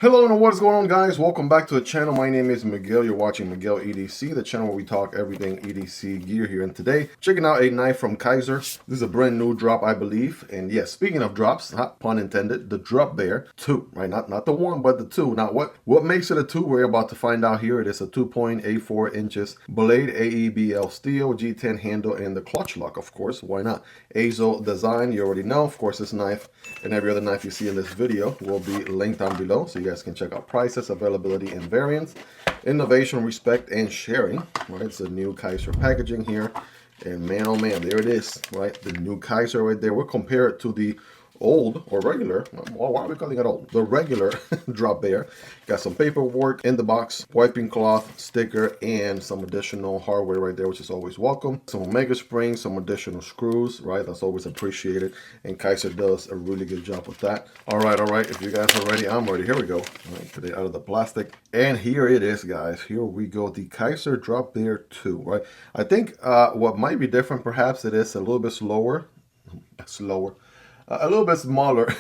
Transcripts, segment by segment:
Hello and what is going on, guys? Welcome back to the channel. My name is Miguel. You're watching Miguel EDC, the channel where we talk everything EDC gear here. And today, checking out a knife from Kizer. This is a brand new drop, I believe. And yes, speaking of drops, not pun intended, the Drop Bear 2, right? Not the 1, but the 2. Now, what makes it a 2? We're about to find out here. It is a 2.84 inches blade, AEB-L steel, G10 handle, and the clutch lock, of course. Why not? Azo design, you already know. Of course, this knife and every other knife you see in this video will be linked down below, so you guys can check out prices, availability, and variants, innovation, respect, and sharing. Right, it's a new Kizer packaging here, and man, oh man, there it is. Right, the new Kizer right there. We'll compare it to the old or regular, well, why are we calling it old? The regular Drop Bear. Got some paperwork in the box, wiping cloth, sticker, and some additional hardware right there, which is always welcome. Some Omega springs, some additional screws, right? That's always appreciated, and Kizer does a really good job with that. All right, if you guys are ready, I'm ready. Here we go. All right, get it out of the plastic, and here it is, guys. Here we go, the Kizer Drop Bear 2, right? I think what might be different, perhaps, it is a little bit a little bit smaller.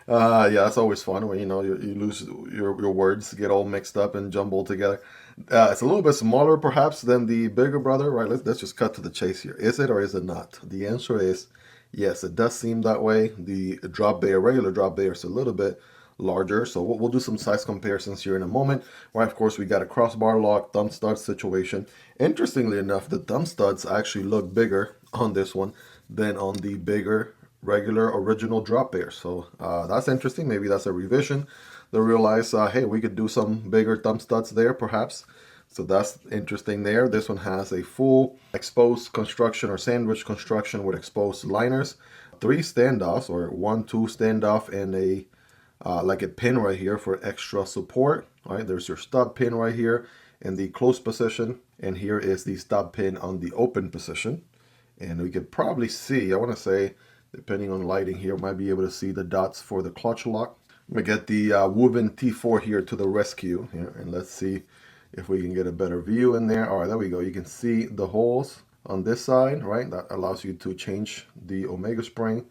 Yeah, that's always fun when you lose your words, get all mixed up and jumbled together. It's a little bit smaller perhaps than the bigger brother, right? Let's just cut to the chase here. Is it or is it not? The answer is yes, it does seem that way. The Drop Bear, regular Drop Bear, is a little bit larger, so we'll do some size comparisons here in a moment. Right, of course, we got a crossbar lock, thumb stud situation. Interestingly enough, the thumb studs actually look bigger on this one than on the bigger regular original Drop Bear, so that's interesting. Maybe that's a revision. They realize, hey, we could do some bigger thumb studs there perhaps, so that's interesting there. This one has a full exposed construction or sandwich construction with exposed liners, 3 standoffs, or 1, 2 standoff, and a like a pin right here for extra support. All right, there's your stub pin right here in the closed position, and here is the stub pin on the open position. And we could probably see, I want to say, depending on lighting here, might be able to see the dots for the clutch lock. I'm gonna get the woven T4 here to the rescue here, and let's see if we can get a better view in there. All right, there we go. You can see the holes on this side, right? That allows you to change the Omega spring.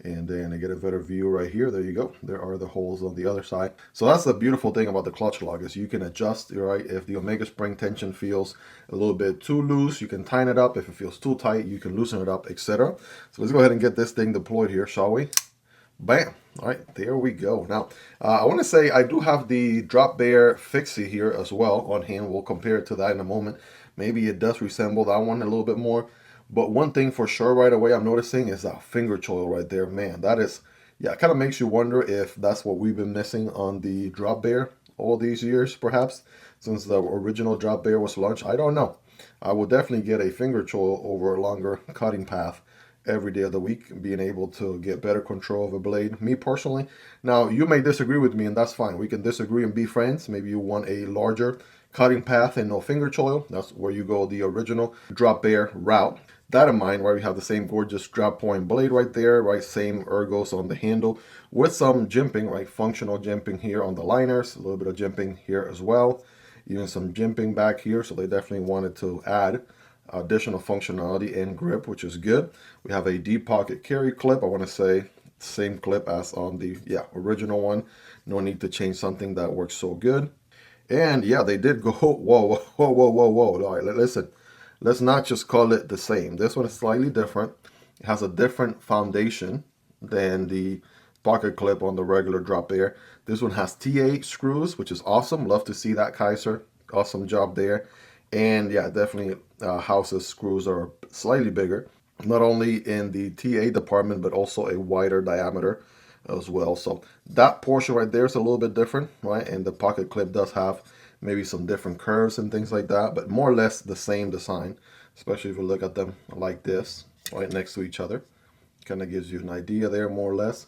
And then I get a better view right here. There you go. There are the holes on the other side. So that's the beautiful thing about the clutch lock, is you can adjust, right? If the Omega spring tension feels a little bit too loose, you can tighten it up. If it feels too tight, you can loosen it up, etc. So let's go ahead and get this thing deployed here, shall we? Bam. All right, there we go. Now, I want to say I do have the Drop Bear Fixie here as well on hand. We'll compare it to that in a moment. Maybe it does resemble that one a little bit more. But one thing for sure right away I'm noticing is that finger choil right there. Man, that is, yeah, it kind of makes you wonder if that's what we've been missing on the Drop Bear all these years, perhaps, since the original Drop Bear was launched. I don't know. I will definitely get a finger choil over a longer cutting path every day of the week, being able to get better control of a blade, me personally. Now, you may disagree with me, and that's fine. We can disagree and be friends. Maybe you want a larger cutting path and no finger choil. That's where you go the original Drop Bear route. That in mind, right, we have the same gorgeous drop point blade right there, right, same ergos on the handle with some jimping, right, functional jimping here on the liners, a little bit of jimping here as well, even some jimping back here, so they definitely wanted to add additional functionality and grip, which is good. We have a deep pocket carry clip. I want to say same clip as on the original one. No need to change something that works so good. And yeah, they did go, whoa. All right, listen. Let's not just call it the same. This one is slightly different. It has a different foundation than the pocket clip on the regular Drop Bear. This one has T8 screws, which is awesome. Love to see that, Kizer. Awesome job there. And yeah, definitely houses screws are slightly bigger, not only in the T8 department, but also a wider diameter as well. So that portion right there is a little bit different, right? And the pocket clip does have maybe some different curves and things like that, but more or less the same design, especially if you look at them like this, right next to each other. Kind of gives you an idea there, more or less.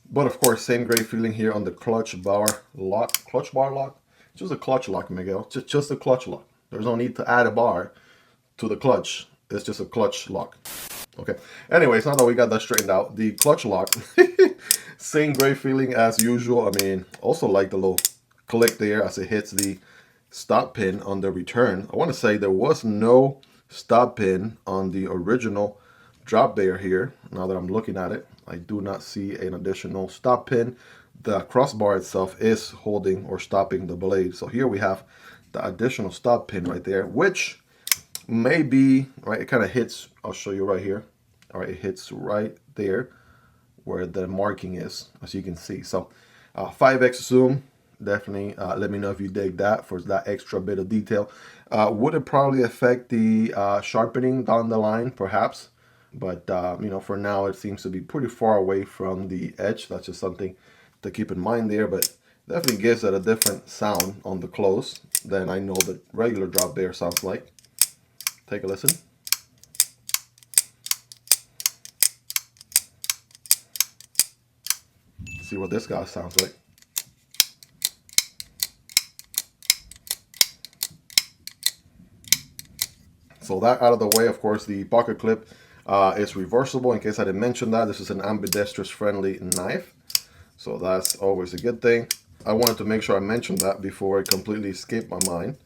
But of course, same great feeling here on the clutch bar lock. Just a clutch lock, Miguel. Just a clutch lock. There's no need to add a bar to the clutch. It's just a clutch lock. Okay. Anyways, now that we got that straightened out, the clutch lock, same great feeling as usual. I mean, also like the little click there as it hits the stop pin on the return. I want to say there was no stop pin on the original drop bear here, now that I'm looking at it, I do not see an additional stop pin. The crossbar itself is holding or stopping the blade. So here we have the additional stop pin right there, which may be, right, it kind of hits, I'll show you right here. All right, it hits right there where the marking is, as you can see. So 5x zoom, definitely let me know if you dig that for that extra bit of detail. Would it probably affect the sharpening down the line? Perhaps. But, you know, for now, it seems to be pretty far away from the edge. That's just something to keep in mind there. But definitely gives it a different sound on the close than I know the regular drop bear sounds like. Take a listen. See what this guy sounds like. So that out of the way, of course, the pocket clip is reversible. In case I didn't mention that, this is an ambidextrous friendly knife. So that's always a good thing. I wanted to make sure I mentioned that before it completely escaped my mind.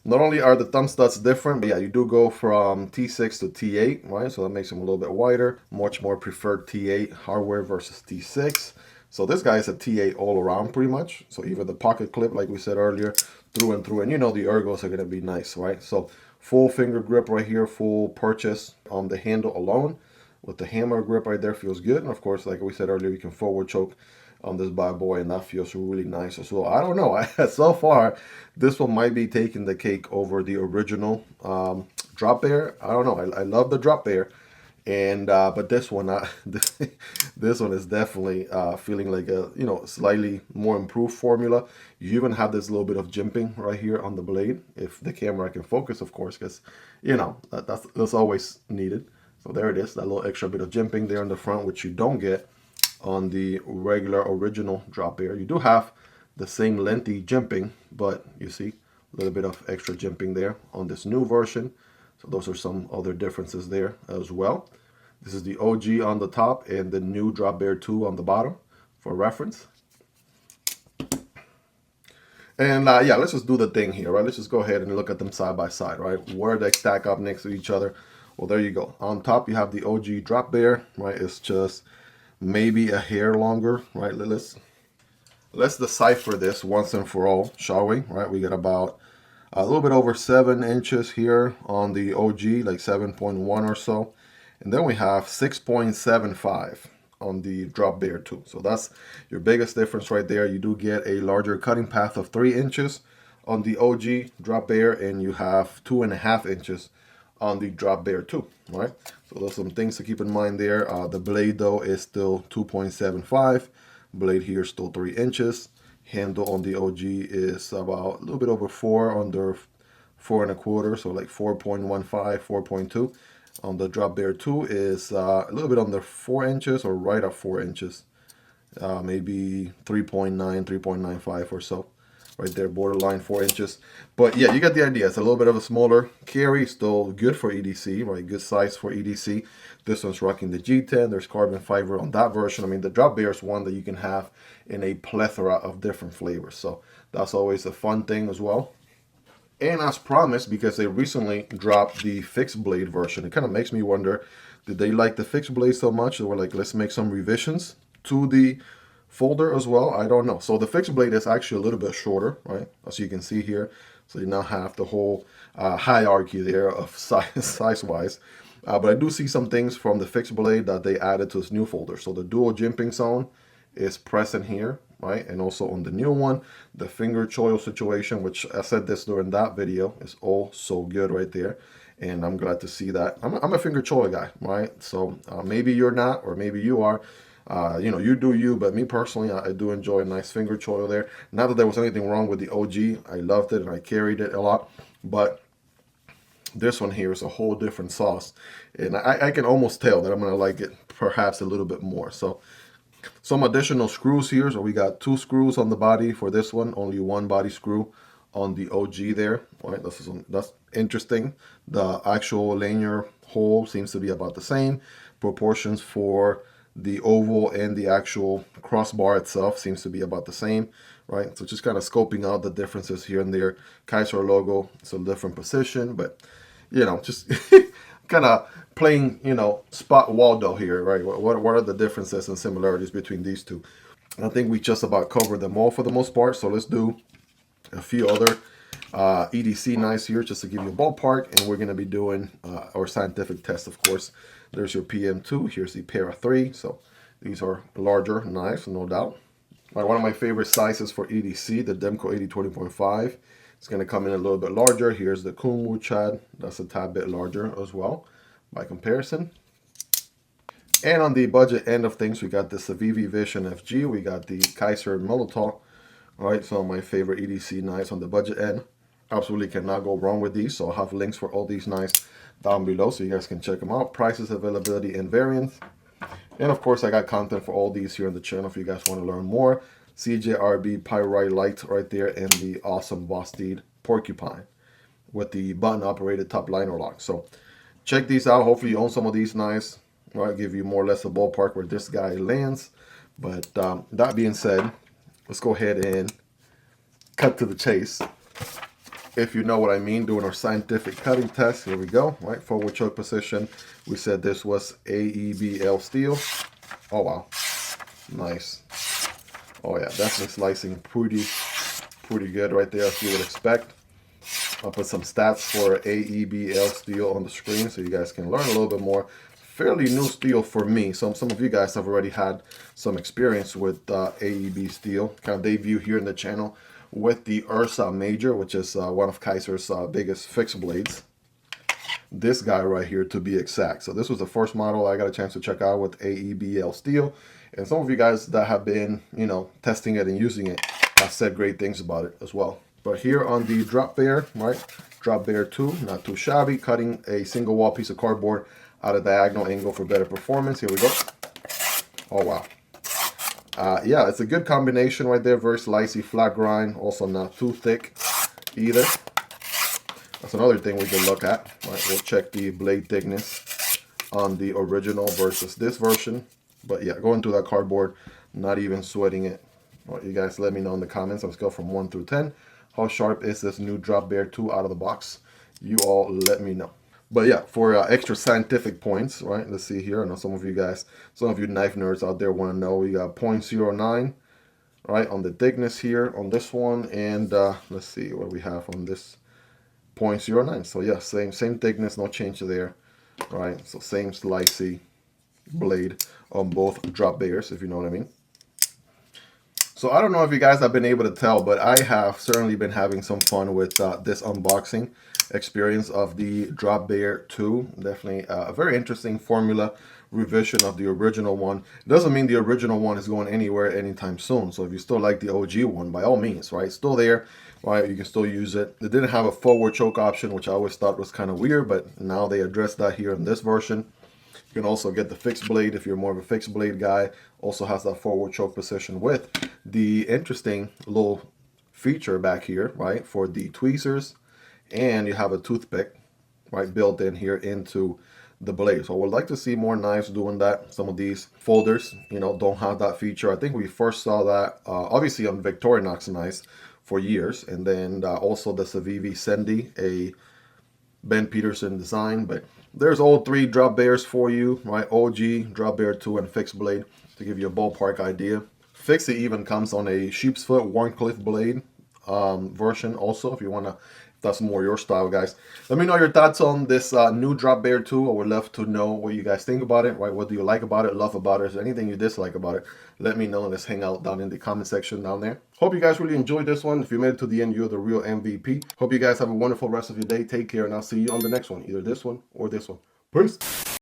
Not only are the thumb studs different, but yeah, you do go from T6 to T8, right? So that makes them a little bit wider. Much more preferred T8 hardware versus T6. So this guy is a T8 all around pretty much. So even the pocket clip, like we said earlier, through and through. And you know the ergos are going to be nice, right? So full finger grip right here, full purchase on the handle alone. With the hammer grip right there, feels good. And of course, like we said earlier, you can forward choke on this bad boy, and that feels really nice as well. I don't know. So far, this one might be taking the cake over the original drop bear. I don't know. I love the drop bear, and but this one, this one is definitely feeling like a, you know, slightly more improved formula. You even have this little bit of jimping right here on the blade, if the camera can focus, of course, because you know that's always needed. So there it is, that little extra bit of jimping there on the front, which you don't get on the regular original drop bear. You do have the same lengthy jimping, but you see a little bit of extra jimping there on this new version. So those are some other differences there as well. This is the OG on the top and the new drop bear 2 on the bottom for reference. And yeah, let's just do the thing here, right? Let's just go ahead and look at them side by side, right? Where they stack up next to each other. Well, there you go. On top, you have the OG drop bear, right? It's just maybe a hair longer, right? Let's decipher this once and for all, shall we? Right, we got about a little bit over 7 inches here on the OG, like 7.1 or so, and then we have 6.75 on the drop bear 2. So that's your biggest difference right there. You do get a larger cutting path of 3 inches on the OG drop bear, and you have 2.5 inches on the drop bear 2, right? So those are some things to keep in mind there. The blade though is still 2.75. Blade here still 3 inches. Handle on the OG is about a little bit over 4, under 4.25, so like 4.15, 4.2. On the drop bear 2 is a little bit under 4 inches, or right at 4 inches. Maybe 3.9, 3.95 or so. Right there, borderline 4 inches. But yeah, you get the idea. It's a little bit of a smaller carry, still good for EDC, right? Good size for EDC. This one's rocking the G10. There's carbon fiber on that version. I mean, the drop bear is one that you can have in a plethora of different flavors. So that's always a fun thing as well. And as promised, because they recently dropped the fixed blade version, it kind of makes me wonder, did they like the fixed blade so much? They were like, let's make some revisions to the folder as well. I don't know. So the fixed blade is actually a little bit shorter, right? As you can see here. So you now have the whole hierarchy there of size-wise. But I do see some things from the fixed blade that they added to this new folder. So the dual jimping zone is present here, right? And also on the new one, the finger choil situation, which I said this during that video, is all so good right there. And I'm glad to see that. I'm a finger choil guy, right? So maybe you're not, or maybe you are. You know, you do you, but me personally, I do enjoy a nice finger choil there. Not that there was anything wrong with the OG. I loved it and I carried it a lot, but this one here is a whole different sauce, and I can almost tell that I'm gonna like it perhaps a little bit more. So some additional screws here. So we got 2 screws on the body for this one, only 1 body screw on the OG there. All right, that's interesting. The actual linear hole seems to be about the same. Proportions for the oval and the actual crossbar itself seems to be about the same, right? So just kind of scoping out the differences here and there. Kizer logo, it's a different position, but you know, just kind of playing, you know, spot Waldo here, right? What are the differences and similarities between these two? I think we just about covered them all for the most part. So let's do a few other EDC knives here just to give you a ballpark. And we're going to be doing our scientific test, of course. There's your PM2. Here's the Para 3. So these are larger knives, no doubt. One of my favorite sizes for EDC, the Demko AD 20.5. It's going to come in a little bit larger. Here's the Kunwu Chad. That's a tad bit larger as well by comparison. And on the budget end of things, we got the Civivi Vision FG. We got the Kizer Militaw. All right, some of my favorite EDC knives on the budget end. Absolutely cannot go wrong with these. So I'll have links for all these knives down below so you guys can check them out. Prices, availability, and variants. And of course, I got content for all these here on the channel if you guys want to learn more. CJRB Pyrite light right there, and the awesome Vosteed Porcupine with the button operated top liner lock. So check these out. Hopefully you own some of these knives. I'll give you more or less a ballpark where this guy lands. But that being said, let's go ahead and cut to the chase. If you know what I mean, doing our scientific cutting test. Here we go. Right, forward choke position. We said this was AEB-L steel. Oh wow, nice. Oh yeah, definitely slicing pretty good right there, as you would expect. I'll put some stats for AEB-L steel on the screen so you guys can learn a little bit more. Fairly new steel for me. Some of you guys have already had some experience with AEB steel. Kind of debut here in the channel with the Ursa Major, which is one of Kizer's biggest fixed blades. This guy right here, to be exact. So this was the first model I got a chance to check out with AEB-L steel. And some of you guys that have been, you know, testing it and using it have said great things about it as well. But here on the Drop Bear, right? Drop Bear 2, not too shabby. Cutting a single wall piece of cardboard at a diagonal angle for better performance. Here we go. Oh, wow. Yeah, it's a good combination right there. Very slicey, flat grind. Also not too thick either. That's another thing we can look at. Right, we'll check the blade thickness on the original versus this version. But yeah, going through that cardboard, not even sweating it. Well, you guys let me know in the comments on a scale from 1 through 10. How sharp is this new Drop Bear 2 out of the box? You all let me know. But yeah, for extra scientific points, right? Let's see here. I know some of you guys, some of you knife nerds out there want to know. We got 0.09, right, on the thickness here on this one. And let's see what we have on this 0.09. So yeah, same thickness, no change there, right? So same slicey blade on both Drop Bears, if you know what I mean. So I don't know if you guys have been able to tell, but I have certainly been having some fun with this unboxing experience of the Drop Bear 2. Definitely a very interesting formula revision of the original one. It doesn't mean the original one is going anywhere anytime soon. So if you still like the OG one, by all means, right? Still there, right? You can still use it. It didn't have a forward choke option, which I always thought was kind of weird, but now they addressed that here in this version. You can also get the fixed blade if you're more of a fixed blade guy. Also has that forward choke position with the interesting little feature back here, right, for the tweezers. And you have a toothpick, right, built in here into the blade. So I would like to see more knives doing that. Some of these folders, you know, don't have that feature. I think we first saw that obviously on Victorinox knives for years. And then also the Civivi Sendi, a Ben Peterson design. But there's all three Drop Bears for you, right? OG, Drop Bear 2, and fixed blade to give you a ballpark idea. Fixie even comes on a sheep's foot Warncliffe blade version also, if you want to, if that's more your style, guys. Let me know your thoughts on this new Drop Bear 2. I would love to know what you guys think about it, right? What do you like about it, love about it? Is there anything you dislike about it? Let me know, and let's hang out down in the comment section down there. Hope you guys really enjoyed this one. If you made it to the end, you're the real MVP. Hope you guys have a wonderful rest of your day. Take care, and I'll see you on the next one, either this one or this one. Peace.